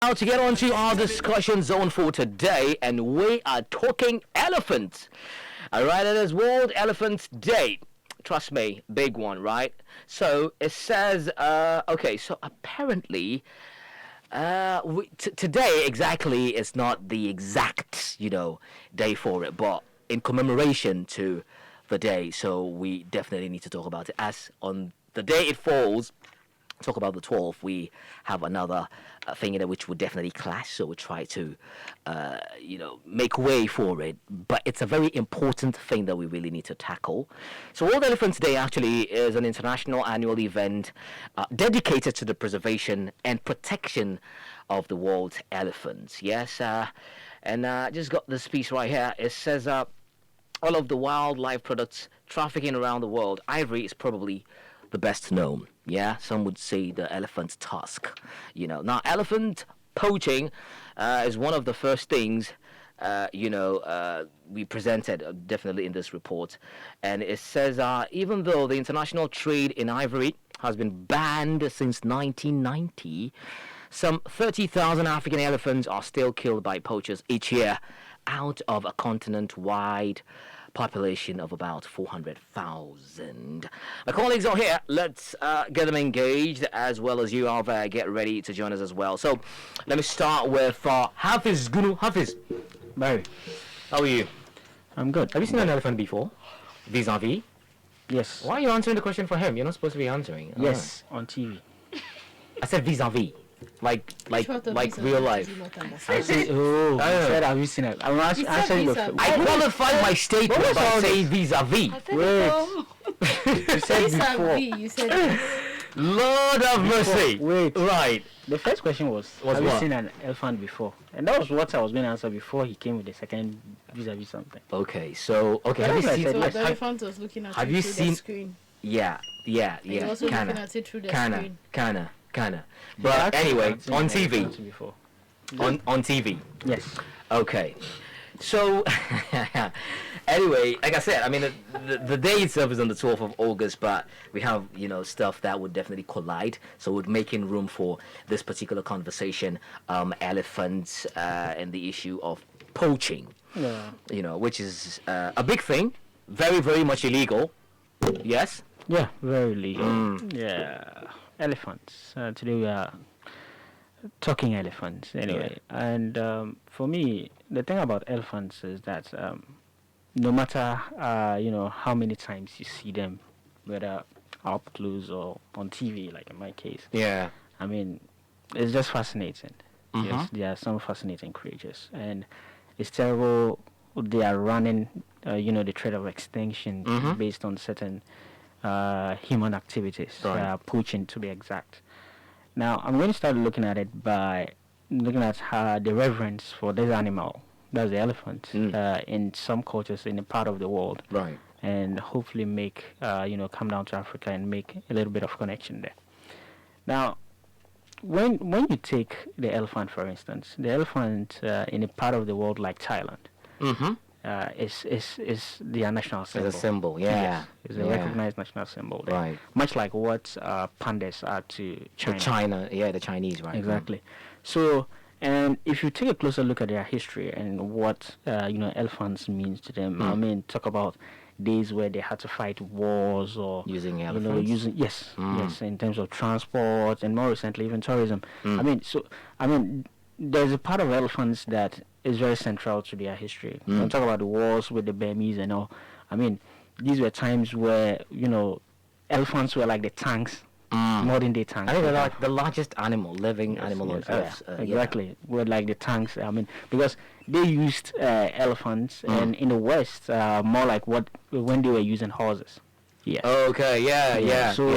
Now to get on to our discussion zone for today, and we are talking elephants. All right, it is World Elephant Day. Trust me, big one, right? So it says, okay, so apparently, today exactly is not the exact, day for it, but in commemoration to the day. So we definitely need to talk about it. As on the day it falls, talk about the 12th, we have another thing in it which would definitely clash, so we try to make way for it, but it's a very important thing that we really need to tackle. So World Elephants Day actually is an international annual event dedicated to the preservation and protection of the world's elephants. Yes, and I just got this piece right here. It says all of the wildlife products trafficking around the world, ivory is probably the best known. Yeah, some would say the elephant's tusk. Now elephant poaching is one of the first things we presented definitely in this report, and it says even though the international trade in ivory has been banned since 1990, some 30,000 African elephants are still killed by poachers each year out of a continent-wide population of about 400,000. My colleagues are here. Let's get them engaged, as well as you out there. Get ready to join us as well. So let me start with Hafiz. Gunu Hafiz. Barry, how are you? I'm good. Have you seen an elephant before? Vis-a-vis? Yes. Why are you answering the question for him? You're not supposed to be answering. Yes, on TV. I said vis-a-vis. Like real life. I said, oh, I said, have you seen it? I'm answering the I qualified my statement by saying vis-a-vis. Wait. You said before. You said Lord of mercy. Wait. Right. The first question was have what? you seen an elephant before? And that was what I was going to answer before he came with the second vis-a-vis something. Okay, so have you That's what I seen? said. so. Yes. The elephant was looking at have it you through seen- the screen. Yeah. He was also looking at it through the screen. Kinda. Yeah, But actually, anyway, I've seen on an TV. elephant before. On TV. Yes. Okay. So, anyway, like I said, I mean, the day itself is on the 12th of August, but we have, stuff that would definitely collide. So we're making room for this particular conversation, elephants, and the issue of poaching, Yeah. which is a big thing, very, very much illegal. Yes? Yeah, very legal. Yeah. Elephants. Today we are talking elephants anyway. And for me, the thing about elephants is that no matter how many times you see them, whether up close or on TV, like in my case, Yeah. I mean, it's just fascinating. Mhm. Yes, there are some fascinating creatures, and it's terrible. They are running, the threat of extinction Mhm. based on certain human activities, Right. poaching to be exact. Now, I'm going to start looking at it by looking at the reverence for this animal, that's the elephant, in some cultures in a part of the world, Right. and hopefully make, come down to Africa and make a little bit of connection there. Now, when you take the elephant, for instance, the elephant in a part of the world like Thailand, Mm-hmm. is their national symbol. It's a symbol, yeah. Yes, it's a recognized national symbol there. Right. Much like what pandas are to China. The Chinese, right? Exactly. So, and if you take a closer look at their history and what elephants means to them, I mean, talk about days where they had to fight wars or Using elephants? yes, in terms of transport and more recently even tourism. I mean, there's a part of elephants that is very central to their history. When talk about the wars with the Burmese and all, I mean, these were times where elephants were like the tanks, modern day tanks. I think they're like the largest living animal on Earth. Exactly, were like the tanks. I mean, because they used elephants, and in the West, more like when they were using horses. Yeah. Okay. Yeah. So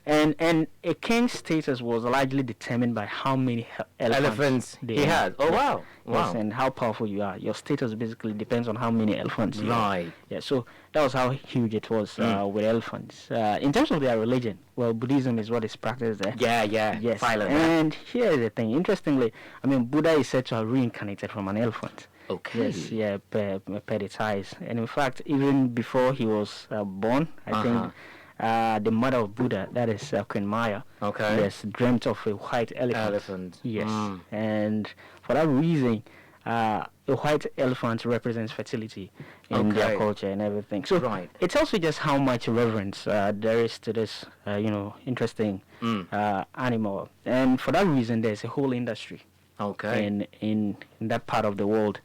and a king's status was largely determined by how many elephants he had. Oh wow. Yes, and how powerful you are. Your status basically depends on how many elephants you have. Right. Yeah, so that was how huge it was with elephants. In terms of their religion, well, Buddhism is what is practiced there. Yeah. Yes. Silent. And here is the thing. Interestingly, I mean, Buddha is said to have reincarnated from an elephant. Okay. Yes, per the ties. And in fact, even before he was born, I think the mother of Buddha, that is Queen Maya, Okay. yes, dreamt of a white elephant. Elephant. Yes, and for that reason, a white elephant represents fertility in their Okay. culture and everything. So Right. it tells you just how much reverence there is to this, interesting animal. And for that reason, there's a whole industry Okay. in that part of the world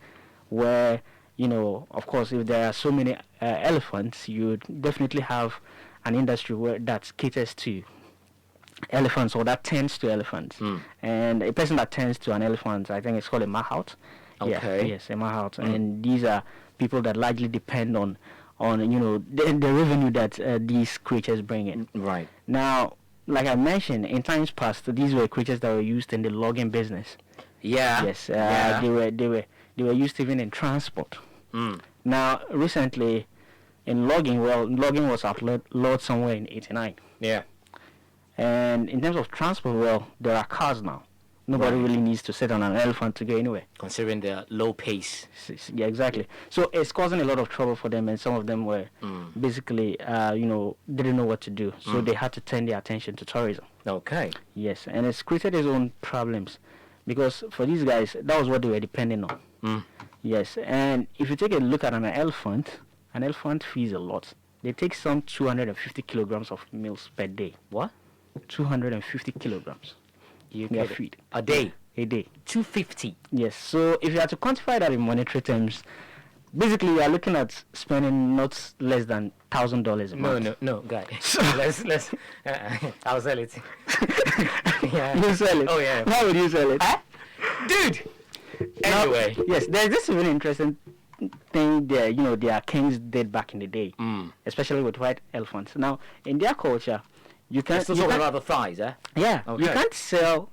where, of course, if there are so many elephants, you would definitely have an industry where that caters to elephants or that tends to elephants. And a person that tends to an elephant, I think it's called a mahout. Okay. Yeah, yes, a mahout. And these are people that largely depend on the revenue that these creatures bring in. Right. Now, like I mentioned, in times past, these were creatures that were used in the logging business. Yeah. Yes, Yeah. they were used even in transport. Mm. Now, recently, in logging, logging was outlawed somewhere in '89. Yeah. And in terms of transport, there are cars now. Nobody Right. really needs to sit on an elephant to go anywhere. Considering the low pace. Yeah, exactly. So it's causing a lot of trouble for them, and some of them were basically, didn't know what to do. So they had to turn their attention to tourism. Okay. Yes, and it's created its own problems, because for these guys, that was what they were depending on. Yes, and if you take a look at an elephant feeds a lot. They take some 250 kilograms of meals per day. What? 250 kilograms. You Their get feed. a day. A day. 250. Yes, so if you are to quantify that in monetary terms, basically you are looking at spending not less than $1,000 a month. No, guy. let's. I'll sell it. Yeah. You sell it? Oh yeah. How would you sell it? Huh? Dude. Now, Anyway. yes, there's this really interesting thing there. Their kings did back in the day, especially with white elephants. Now, in their culture, you can't. Still you talking can't- about the thighs, eh? Yeah, you Okay. can't sell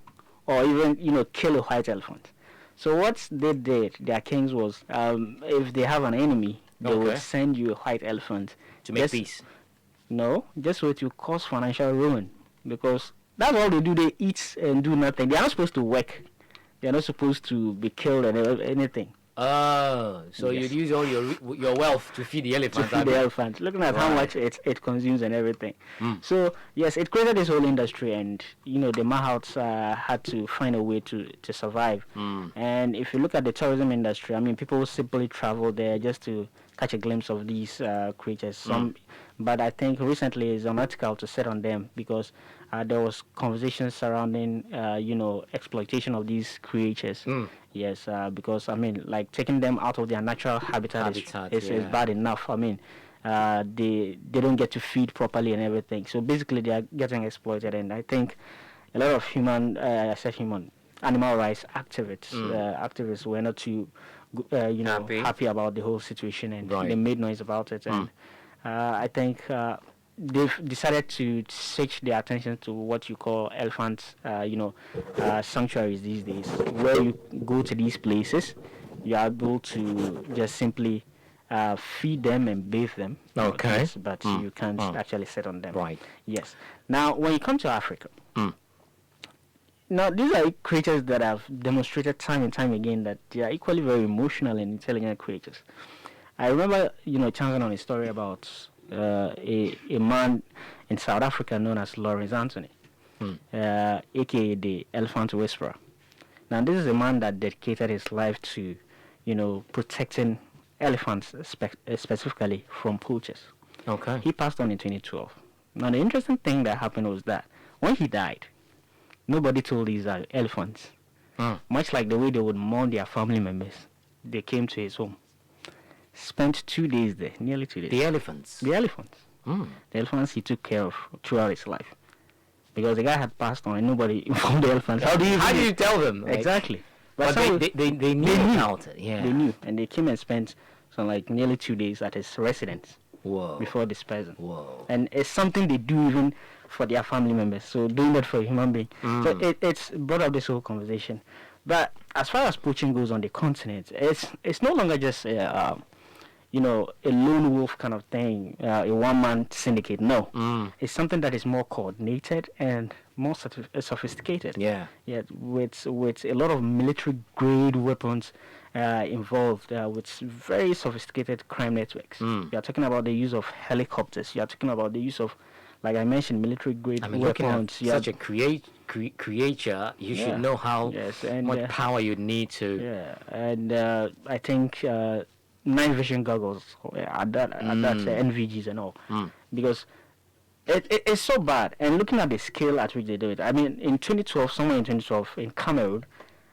or even kill a white elephant. So what they did, their kings was, if they have an enemy, they Okay. would send you a white elephant To make just- peace. No, just so it will cause financial ruin, because that's all they do. They eat and do nothing. They are not supposed to work. They are not supposed to be killed and anything. Oh, so Yes. you'd use all your wealth to feed the To elephants. feed the elephant, looking at how Right. much it consumes and everything. So yes, it created this whole industry, and the mahouts had to find a way to survive. And if you look at the tourism industry, I mean, people simply travel there just to catch a glimpse of these creatures. But I think recently is an article to set on them, because there was conversations surrounding exploitation of these creatures. Yes, because I mean, like, taking them out of their natural habitat is yeah. bad enough. I mean, they don't get to feed properly and everything. So basically, they are getting exploited. And I think a lot of animal rights activists were not too, happy about the whole situation, and Right. they made noise about it. And I think they've decided to switch their attention to what you call elephant, sanctuaries these days, where you go to these places, you are able to just simply feed them and bathe them. Okay. Yes, but you can't actually sit on them. Right. Yes. Now, when you come to Africa, now these are creatures that have demonstrated time and time again that they are equally very emotional and intelligent creatures. I remember, chancing on a story about a man in South Africa known as Lawrence Anthony, aka the Elephant Whisperer. Now, this is a man that dedicated his life to, protecting elephants specifically from poachers. Okay. He passed on in 2012. Now, the interesting thing that happened was that when he died, nobody told these elephants. Much like the way they would mourn their family members, they came to his home. Spent 2 days there, nearly 2 days. The elephants. The elephants. The elephants he took care of throughout his life. Because the guy had passed on and nobody informed the elephants. How do you tell them? Like, exactly. But they knew about it. Yeah. They knew, and they came and spent nearly 2 days at his residence. Whoa. Before dispersing. Whoa. And it's something they do even for their family members. So doing that for a human being. So it's brought up this whole conversation. But as far as poaching goes on the continent, it's no longer just a lone wolf kind of thing, a one-man syndicate. No, it's something that is more coordinated and more sophisticated. Yeah. Yeah, with a lot of military-grade weapons involved, with very sophisticated crime networks. You are talking about the use of helicopters. You are talking about the use of like I mentioned, military grade Looking at weapons. such a creature, you should know how much power you need to. Yeah, and I think night vision goggles at that NVGs and all, because it's so bad. And looking at the scale at which they do it, I mean, in 2012, somewhere in 2012, in Cameroon,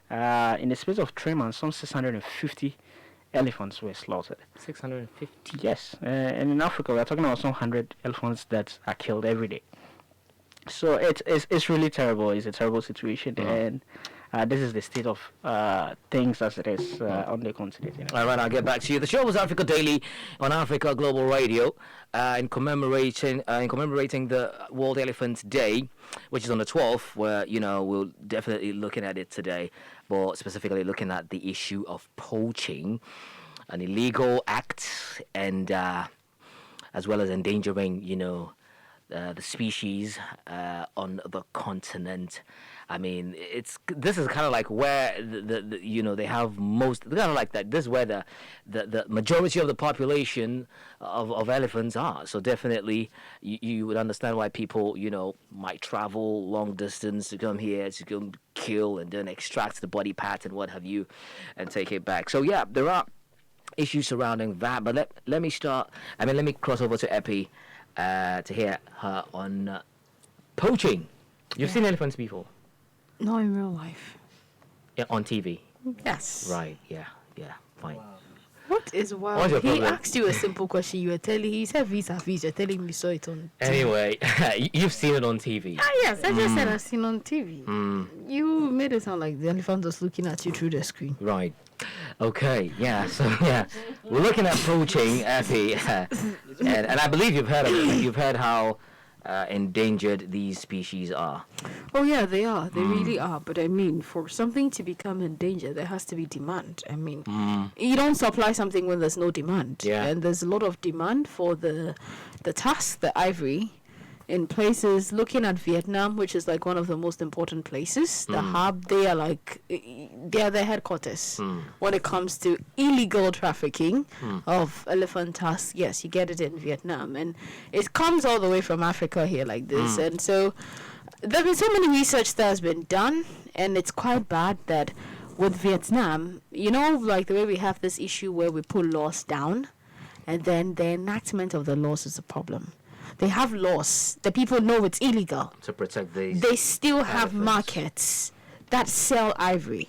in the space of 3 months, some 650 elephants were slaughtered. 650? Yes, and in Africa, we're talking about some 100 elephants that are killed every day. So it's really terrible. It's a terrible situation, and this is the state of things as it is on the continent. You know. All right, I'll get back to you. The show was Africa Daily on Africa Global Radio, in commemorating the World Elephant Day, which is on the 12th. Where we'll definitely looking at it today, but specifically looking at the issue of poaching, an illegal act, and as well as endangering the species on the continent. I mean, this is kind of like where they have most, kind of like that. This is where the majority of the population of elephants are. So definitely, you would understand why people might travel long distance to come here to go kill and then extract the body parts and what have you, and take it back. So yeah, there are issues surrounding that. But let me start. Let me cross over to Epi to hear her on poaching. You've seen elephants before? Not in real life. Yeah, on TV. Yes. Right. Yeah. Fine. Wow. What is wild? What's your He problem? asked you a simple question. He said visa. You're telling me you saw it on TV. Anyway, you've seen it on TV. Yes, I just said I've seen on TV. You made it sound like the elephant was looking at you through the screen. Right. Okay. Yeah. So we're looking at poaching, Epi, and I believe you've heard of it. You've heard how endangered these species are. Oh yeah, they are. They really are. But I mean, for something to become endangered, there has to be demand. I mean, you don't supply something when there's no demand. Yeah. And there's a lot of demand for the tusk, the ivory, in places. Looking at Vietnam, which is like one of the most important places, the hub. They are the headquarters when it comes to illegal trafficking of elephant tusks. Yes, you get it in Vietnam, and it comes all the way from Africa here like this. And so there's been so many research that has been done, and it's quite bad that with Vietnam, like the way we have this issue where we put laws down, and then the enactment of the laws is a problem. They have laws. The people know it's illegal. To protect these. They still have elephants. markets that sell ivory.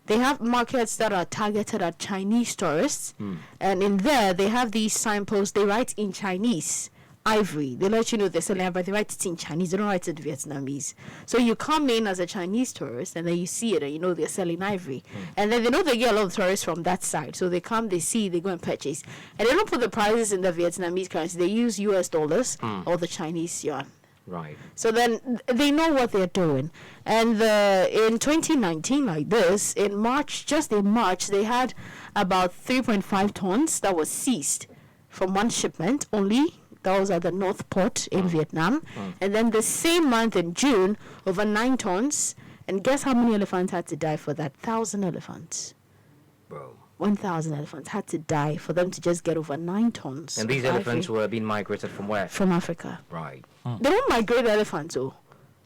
They have markets that are targeted at Chinese tourists. And in there, they have these signposts. They write in Chinese, ivory. They let you know they're selling ivory. They write it in Chinese. They don't write it in Vietnamese. So you come in as a Chinese tourist, and then you see it, and you know they're selling ivory. And then they know they get a lot of tourists from that side. So they come, they see, they go and purchase. And they don't put the prices in the Vietnamese currency. They use US dollars or the Chinese yuan. Right. So then they know what they're doing. And in 2019, like this, in March, they had about 3.5 tons that was seized from one shipment only. That was at the North Port in Vietnam. And then the same month in June, over 9 tons. And guess how many elephants had to die for that? 1,000 elephants. Bro. 1,000 elephants had to die for them to just get over 9 tons. And these elephants were being migrated from where? From Africa. Right. They don't migrate elephants, though.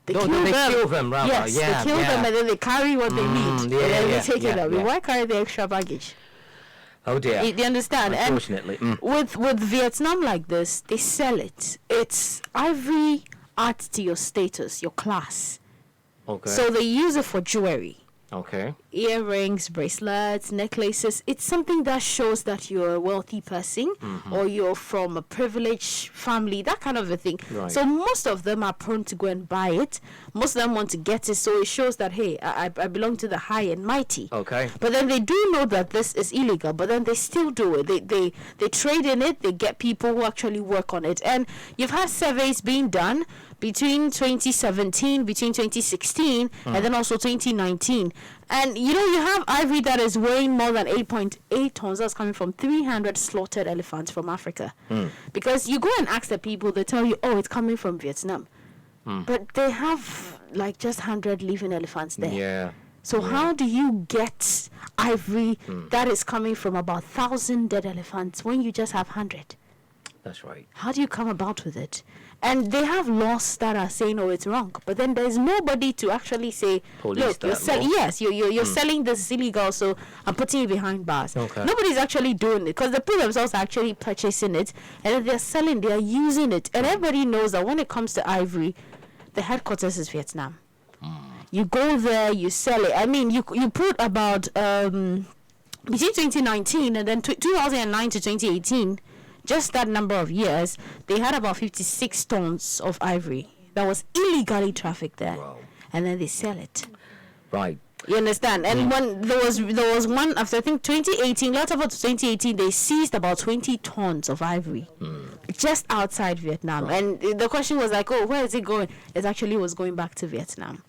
They kill them, rather. Yes, they kill them, and then they carry what they need. And then they take it away. Why carry the extra baggage? Oh dear. You understand? Unfortunately. And with Vietnam like this, they sell it. It's ivory adds to your status, your class. Okay. So they use it for jewelry. Okay. Earrings, bracelets, necklaces. It's something that shows that you're a wealthy person or you're from a privileged family, that kind of a thing. Right. So most of them are prone to go and buy it. Most of them want to get it, so it shows that, hey, I belong to the high and mighty. Okay. But then they do know that this is illegal, but then they still do it. They trade in it. They get people who actually work on it. And you've had surveys being done between 2017, between 2016, and then also 2019. And, you have ivory that is weighing more than 8.8 tons. That's coming from 300 slaughtered elephants from Africa. Because you go and ask the people, they tell you, oh, it's coming from Vietnam. But they have, like, just 100 living elephants there. Yeah. So how do you get ivory that is coming from about 1,000 dead elephants when you just have 100? That's right. How do you come about with it? And they have laws that are saying, oh, it's wrong. But then there's nobody to actually say, Police look, that law. yes, you're selling this is illegal, so I'm putting you behind bars. Okay. Nobody's actually doing it because the people themselves are actually purchasing it, and then they're selling, they're using it. And everybody knows that when it comes to ivory, the headquarters is Vietnam. You go there, you sell it. I mean, you put about between 2019 and then 2009 to 2018, just that number of years, they had about 56 tons of ivory that was illegally trafficked there. Wow. And then they sell it. Right. You understand? And when there was one after, I think 2018, later about 2018, they seized about 20 tons of ivory just outside Vietnam. And the question was like, oh, where is it going? It actually was going back to Vietnam.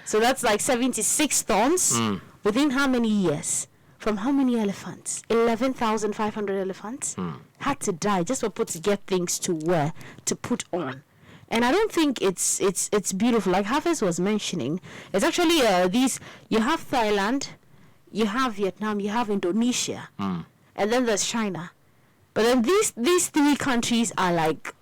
So that's like 76 tons within how many years? From how many elephants? 11,500 elephants had to die just for to get things to wear, to put on. And I don't think it's beautiful. Like Hafiz was mentioning, it's actually these. You have Thailand, you have Vietnam, you have Indonesia, and then there's China. But then these three countries are like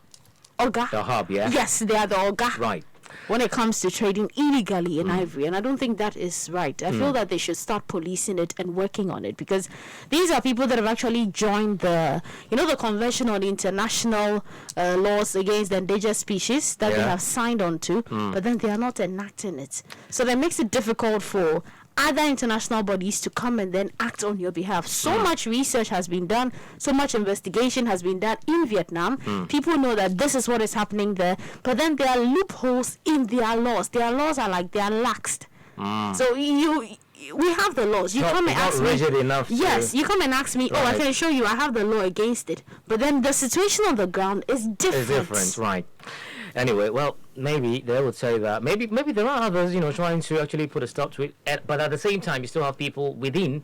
Oga. The hub, yeah? Yes, they are the Oga. Right. When it comes to trading illegally in ivory, and I don't think that is right. I feel that they should start policing it and working on it, because these are people that have actually joined the Convention on International Laws Against the Endangered Species that they have signed on to, but then they are not enacting it. So that makes it difficult for other international bodies to come and then act on your behalf. So much research has been done, so much investigation has been done in Vietnam. People know that this is what is happening there, but then there are loopholes in their laws. Their laws are like they are laxed. So we have the laws. You come and ask me. Yes, you come and ask me. Oh, I can show you. I have the law against it. But then the situation on the ground is different. It's different, right? Anyway, well, maybe they would say that. Maybe there are others, trying to actually put a stop to it. But at the same time, you still have people within,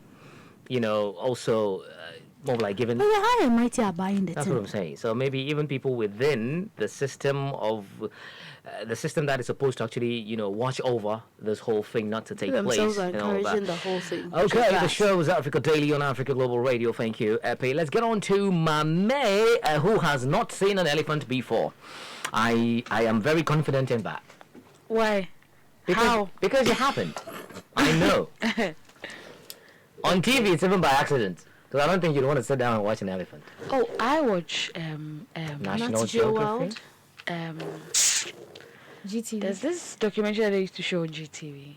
also more like given. But high and mighty are buying the That's what I'm saying. So maybe even people within the system that is supposed to actually, watch over this whole thing not to take place. Themselves are encouraging the whole thing. Okay, the show is Africa Daily on Africa Global Radio. Thank you, Epi. Let's get on to Mame, who has not seen an elephant before. I am very confident in that. Why? How? Because it happened. I know. On TV, it's even by accident. Because I don't think you'd want to sit down and watch an elephant. Oh, I watch National Geography. GTV. There's this documentary that they used to show on GTV.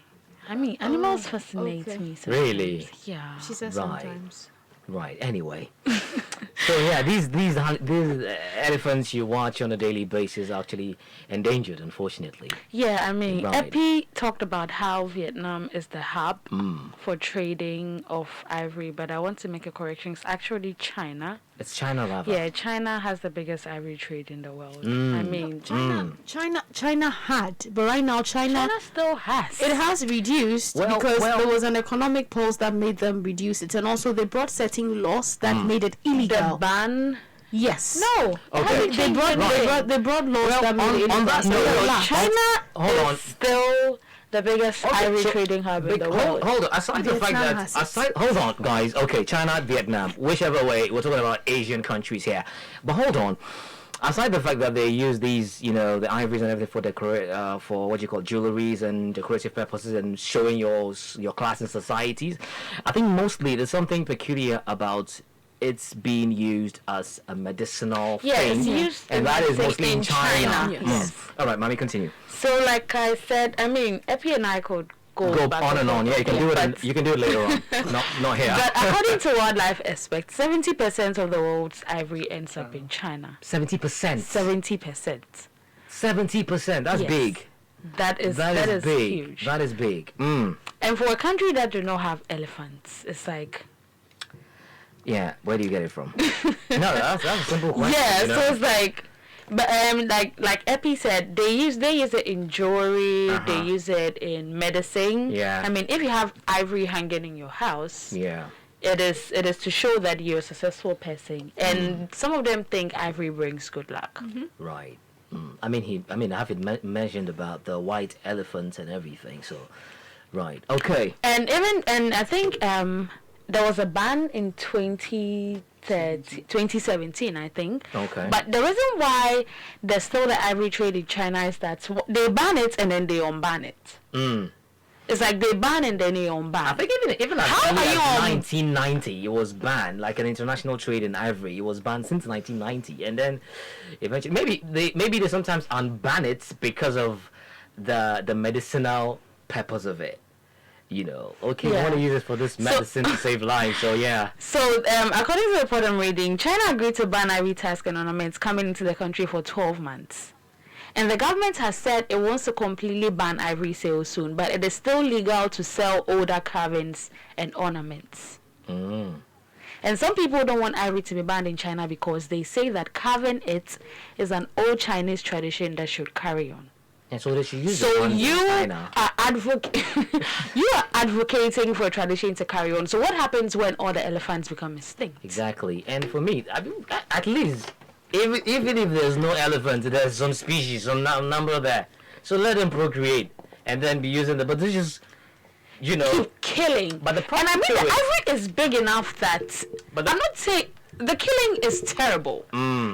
I mean, animals fascinate me. Sometimes. Really? Yeah. She says Right. sometimes. Right. Anyway. So yeah, these elephants you watch on a daily basis are actually endangered, unfortunately. Yeah, I mean, Right. Epi talked about how Vietnam is the hub for trading of ivory, but I want to make a correction. It's actually China. It's China, rather. Yeah, China has the biggest ivory trade in the world. I mean, China had, but right now China still has. it has reduced because there was an economic pulse that made them reduce it, and also they brought certain laws that made it illegal. The ban. Yes. No. Okay. They brought laws that made it on illegal. that So note, relax. China hold on. is still the biggest ivory trading hub in the world. Hold on. Aside the fact Vietnam that, has it. hold on, guys. Okay, China, Vietnam, whichever way. We're talking about Asian countries here. But hold on. Aside the fact that they use these, the ivories and everything for what you call jewelries and decorative purposes and showing your class in societies, I think mostly there's something peculiar about it's being used as a medicinal thing. It's used and that is mostly in China. Yes. All right, Mommy, continue. So, like I said, I mean, Epi and I could go back on and on. Yeah, you can do it. but- You can do it later on. Not here. But according to wildlife experts, 70% of the world's ivory ends up in China. 70%. 70%. 70%. That's Yes. big. That is big. huge. That is big. And for a country that do not have elephants, it's like Yeah. Where do you get it from? No, that's a simple question. yeah. you know? So it's like, but like Epi said, they use it in jewelry. They use it in medicine. Yeah. I mean, if you have ivory hanging in your house, Yeah. it is to show that you're a successful person. And some of them think ivory brings good luck. Right. I mean, I have it mentioned about the white elephants and everything. So, right. Okay. And I think there was a ban in 20 2017, I think. Okay. But the reason why there's still the ivory trade in China is that they ban it and then they unban it. It's like they ban and then they unban. I think even as How early are as you on- 1990, it was banned. Like an international trade in ivory, it was banned since 1990, and then eventually maybe they sometimes unban it because of the medicinal purpose of it. You know, okay, we Yeah. want to use it for this medicine to save lives. So yeah. So, according to the report I'm reading, China agreed to ban ivory tusk and ornaments coming into the country for 12 months. And the government has said it wants to completely ban ivory sales soon, but it is still legal to sell older carvings and ornaments. And some people don't want ivory to be banned in China because they say that carving it is an old Chinese tradition that should carry on. And so they should use So it you in China. are you are advocating for a tradition to carry on. So what happens when all the elephants become extinct? Exactly. And for me, I mean, at least, even if there's no elephant, there's some species, some number there. So let them procreate and then be using the. But this is, you know. Keep killing. But the and I problem mean, the to it- ivory is big enough that But the- I'm not saying the killing is terrible.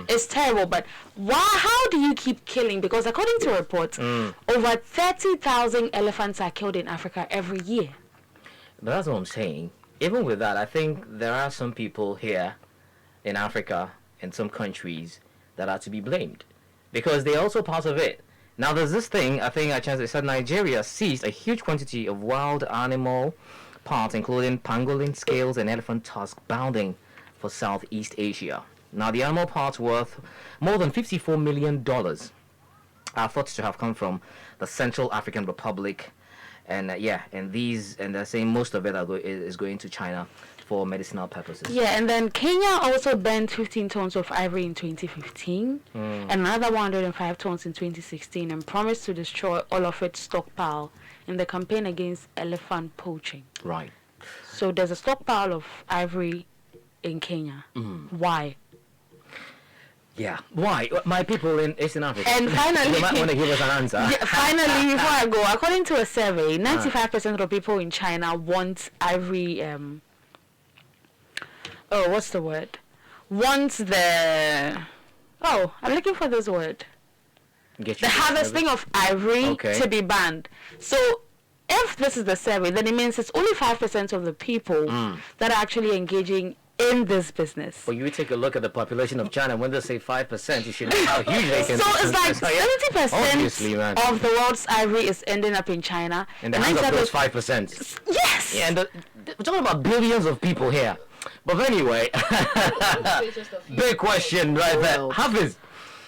It's terrible, but how do you keep killing? Because according to reports, over 30,000 elephants are killed in Africa every year. But that's what I'm saying. Even with that, I think there are some people here in Africa, in some countries, that are to be blamed. Because they're also part of it. Now, there's this thing, I think it said Nigeria seized a huge quantity of wild animal parts, including pangolin scales and elephant tusk, bounding for Southeast Asia. Now, the animal parts worth more than $54 million are thought to have come from the Central African Republic. And and they're saying most of it is going to China for medicinal purposes. Yeah, and then Kenya also banned 15 tons of ivory in 2015 and another 105 tons in 2016 and promised to destroy all of its stockpile in the campaign against elephant poaching. Right. So there's a stockpile of ivory in Kenya. Why? Yeah. Why? My people in Eastern Africa. And finally, you might want to give us an answer. finally, before I go, according to a survey, 95% of people in China want ivory. What's the word? Wants the. Oh, I'm looking for this word. Get The you harvesting of ivory to be banned. So, if this is the survey, then it means it's only 5% of the people that are actually engaging in this business. Well, you take a look at the population of China. When they say 5%, you should know how huge they can So be. it's like Obviously, 70% man. of the world's ivory is ending up in China. And the hands of those 5%. Yes! Yeah, and we're talking about billions of people here. But anyway, big question right there. Hafiz,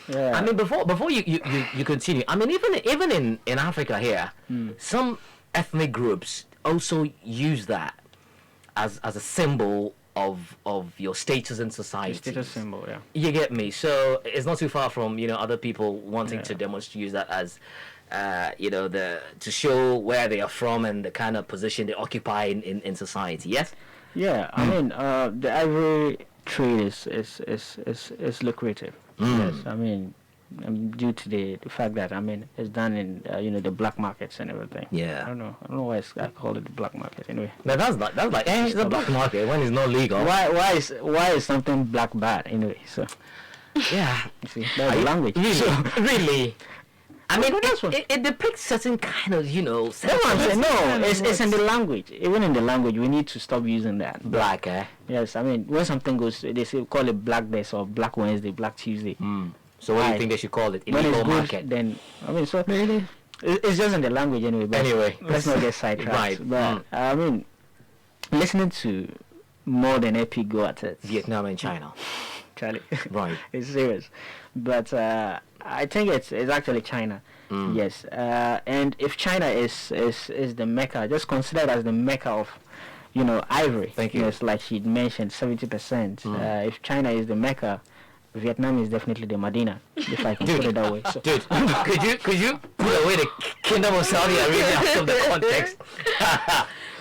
Yeah. I mean, before you continue, I mean, even in Africa here, some ethnic groups also use that as a symbol of your status in society. Status symbol, yeah. You get me? So it's not too far from other people wanting to demonstrate, use that as to show where they are from and the kind of position they occupy in society. Yes. Yeah, I mean, the ivory trade is lucrative. Yes, I mean, due to the fact that it's done in the black markets and everything. Yeah. I don't know why I call it the black market anyway. Now that's like it's the black market when it's not legal. Why is something black bad anyway? So Yeah. you see, that's the language. Really. I mean, that's what- it depicts certain kind of, That's what I'm saying. No, it's in the language. Even in the language, we need to stop using that. black, eh? Yes, I mean, when something goes, they say call it Black Days or Black Wednesday, Black Tuesday. So what do you Why? think they should call it? When Illegal it's good, market. then so it's just in the language anyway. But Anyway. let's not get sidetracked. Right. But I mean, listening to more than epic go at it, Vietnam and China. Charlie. Right. It's serious. But I think it's actually China. Yes. And if China is the Mecca, just consider it as the Mecca of ivory. Thank you. Yes, like she mentioned, 70%. If China is the Mecca, Vietnam is definitely the Medina, if I can put it that way. So, Dude, could you put away the Kingdom of Saudi Arabia out of the context?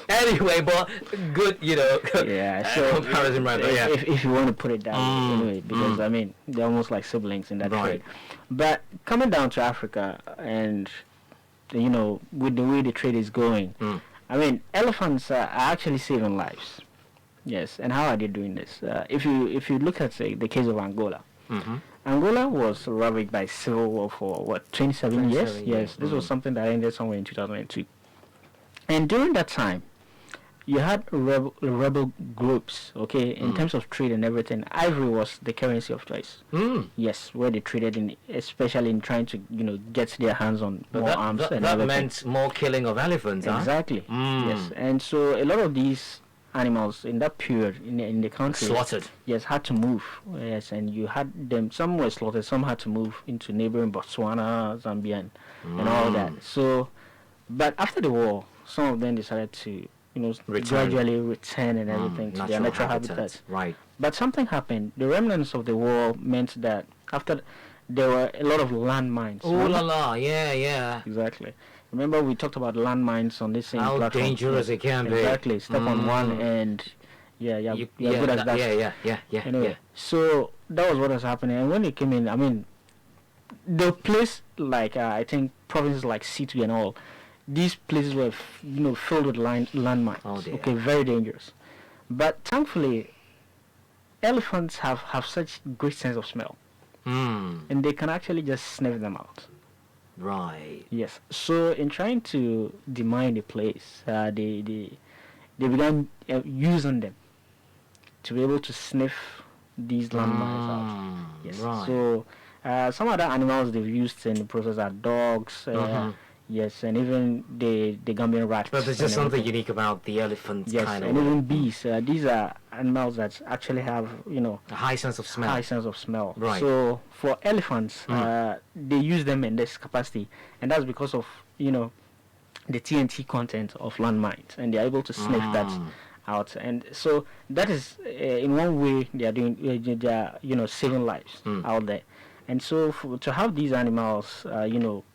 Anyway, but good, yeah, so comparison right there. Yeah. if you want to put it that way, anyway, because I mean they're almost like siblings in that Right. trade. But coming down to Africa, and with the way the trade is going, I mean elephants are actually saving lives. Yes, and how are they doing this? If you look at the case of Angola, Mm-hmm. Angola was ravaged by civil war for what 27 years. 27 Yes, years. this was something that ended somewhere in 2002. And during that time, you had rebel groups. Okay, in terms of trade and everything, ivory was the currency of choice. Mm. Yes, where they traded in, especially in trying to get their hands on But more arms and that everything. meant more killing of elephants, huh? Exactly. Mm. Yes, and so a lot of these animals in that period in the country, Slaughtered. yes, had to move. Yes, and you had them. Some were slaughtered. Some had to move into neighboring Botswana, Zambia, and all that. So, but after the war, some of them decided to gradually return and everything to their natural habitats. Right. But something happened. The remnants of the war meant that after there were a lot of landmines. Oh la la, yeah. Exactly. Remember we talked about landmines on this same How platform. dangerous it can be. Exactly. Step on one and you're good at that. Yeah. Anyway, so that was what was happening. And when they came in, I mean, the place like I think provinces like Situ and all, these places were filled with landmines. Oh dear. Okay, very dangerous. But thankfully, elephants have such great sense of smell, and they can actually just sniff them out. Right. Yes. So in trying to demine a place, they began using them to be able to sniff these landmines out. Yes. Right. So some other animals they've used in the process are dogs. Yes, and even the Gambian rats. But there's just something unique about the elephant yes, kind and of even bees. These are animals that actually have a high sense of smell. high sense of smell. Right. So for elephants, they use them in this capacity, and that's because of the TNT content of landmines, and they're able to sniff that out. And so that is in one way they are doing they are saving lives out there. And so to have these animals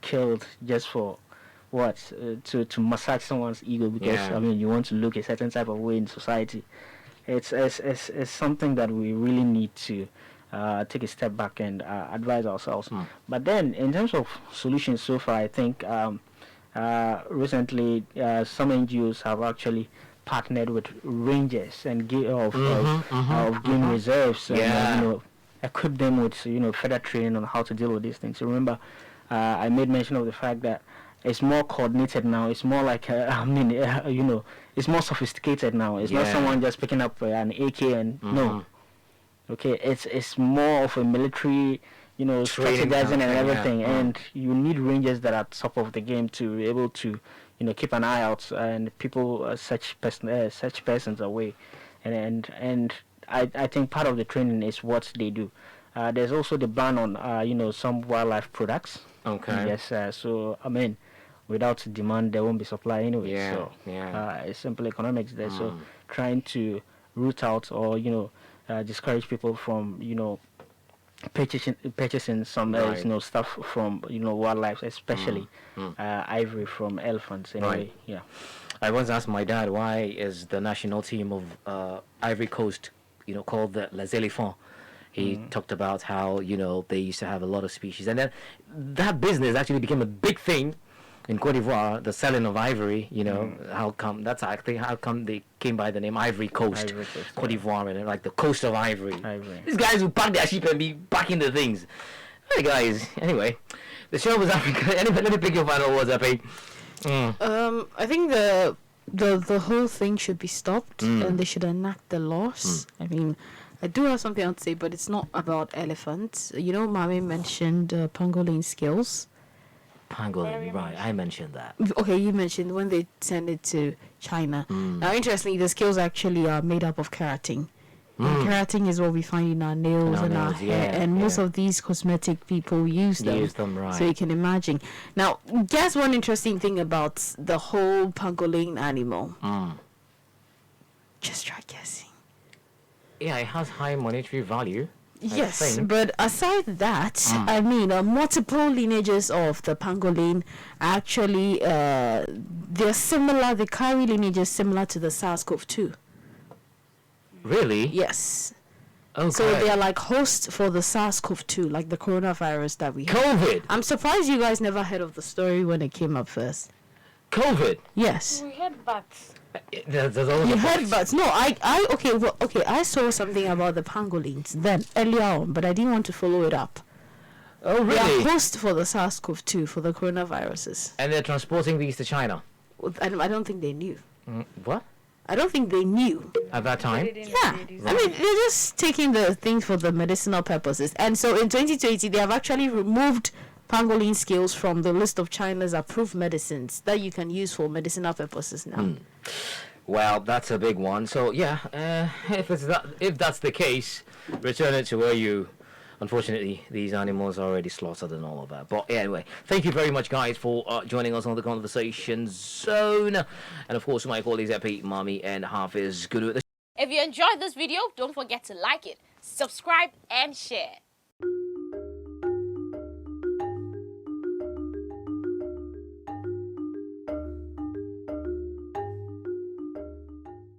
killed just for what to massage someone's ego because you want to look a certain type of way in society, it's something that we really need to take a step back and advise ourselves. But then in terms of solutions so far, I think recently some NGOs have actually partnered with rangers and of game reserves and equip them with further training on how to deal with these things. So remember, I made mention of the fact that it's more coordinated now. It's more like it's more sophisticated now. It's not someone just picking up an AK and no. Okay, it's more of a military, strategizing and everything, and you need rangers that are top of the game to be able to, keep an eye out and people such persons away, and I think part of the training is what they do. There's also the ban on some wildlife products. Okay. Yes. So I mean, without demand, there won't be supply anyway. Yeah. So Yeah. it's simple economics there. So trying to root out or discourage people from purchasing some stuff from wildlife, especially ivory from elephants. Anyway, Right. yeah. I once asked my dad why is the national team of Ivory Coast, called the Les Éléphants. He talked about how they used to have a lot of species, and then that business actually became a big thing in Cote d'Ivoire. The selling of ivory, how come they came by the name Ivory Coast, Ivory Coast, Cote d'Ivoire, and like the coast of ivory. Ivory. These guys who pack their sheep and be packing the things. Hey guys, anyway, the show was Africa. Anyway, let me pick your final words, Ape. I think the whole thing should be stopped and they should enact the laws. I mean, I do have something else to say, but it's not about elephants. Mami mentioned pangolin scales. Pangolin, right? I mentioned that. Okay, you mentioned when they send it to China. Now, interestingly, the scales actually are made up of keratin. And keratin is what we find in our nails and our hair, and most of these cosmetic people use them. Right. So you can imagine. Now, guess one interesting thing about the whole pangolin animal. Just try guessing. Yeah, it has high monetary value. I Yes, think. but aside that, I mean, multiple lineages of the pangolin actually they're similar. They carry lineages similar to the SARS-CoV-2. Really? Yes. Okay. So they are like hosts for the SARS-CoV-2, like the coronavirus that we have. COVID. I'm surprised you guys never heard of the story when it came up first. COVID. Yes. We had bats. There's always You a heard point. about no, okay. I saw something about the pangolins then earlier on, but I didn't want to follow it up. Oh, They are really? host for the SARS-CoV-2 for the coronaviruses, And they're transporting these to China. and I don't think they knew. What? I don't think they knew. At that time? Yeah, I mean they're just taking the things for the medicinal purposes, and so in 2020 they have actually removed pangolin scales from the list of China's approved medicines that you can use for medicinal purposes now. Well, that's a big one. So yeah, if that's the case, return it to where you. Unfortunately, these animals are already slaughtered and all of that. But anyway, thank you very much, guys, for joining us on the Conversation Zone. And of course, my colleagues Epi, Mami, and Hafiz. Good with the If you enjoyed this video, don't forget to like it, subscribe, and share.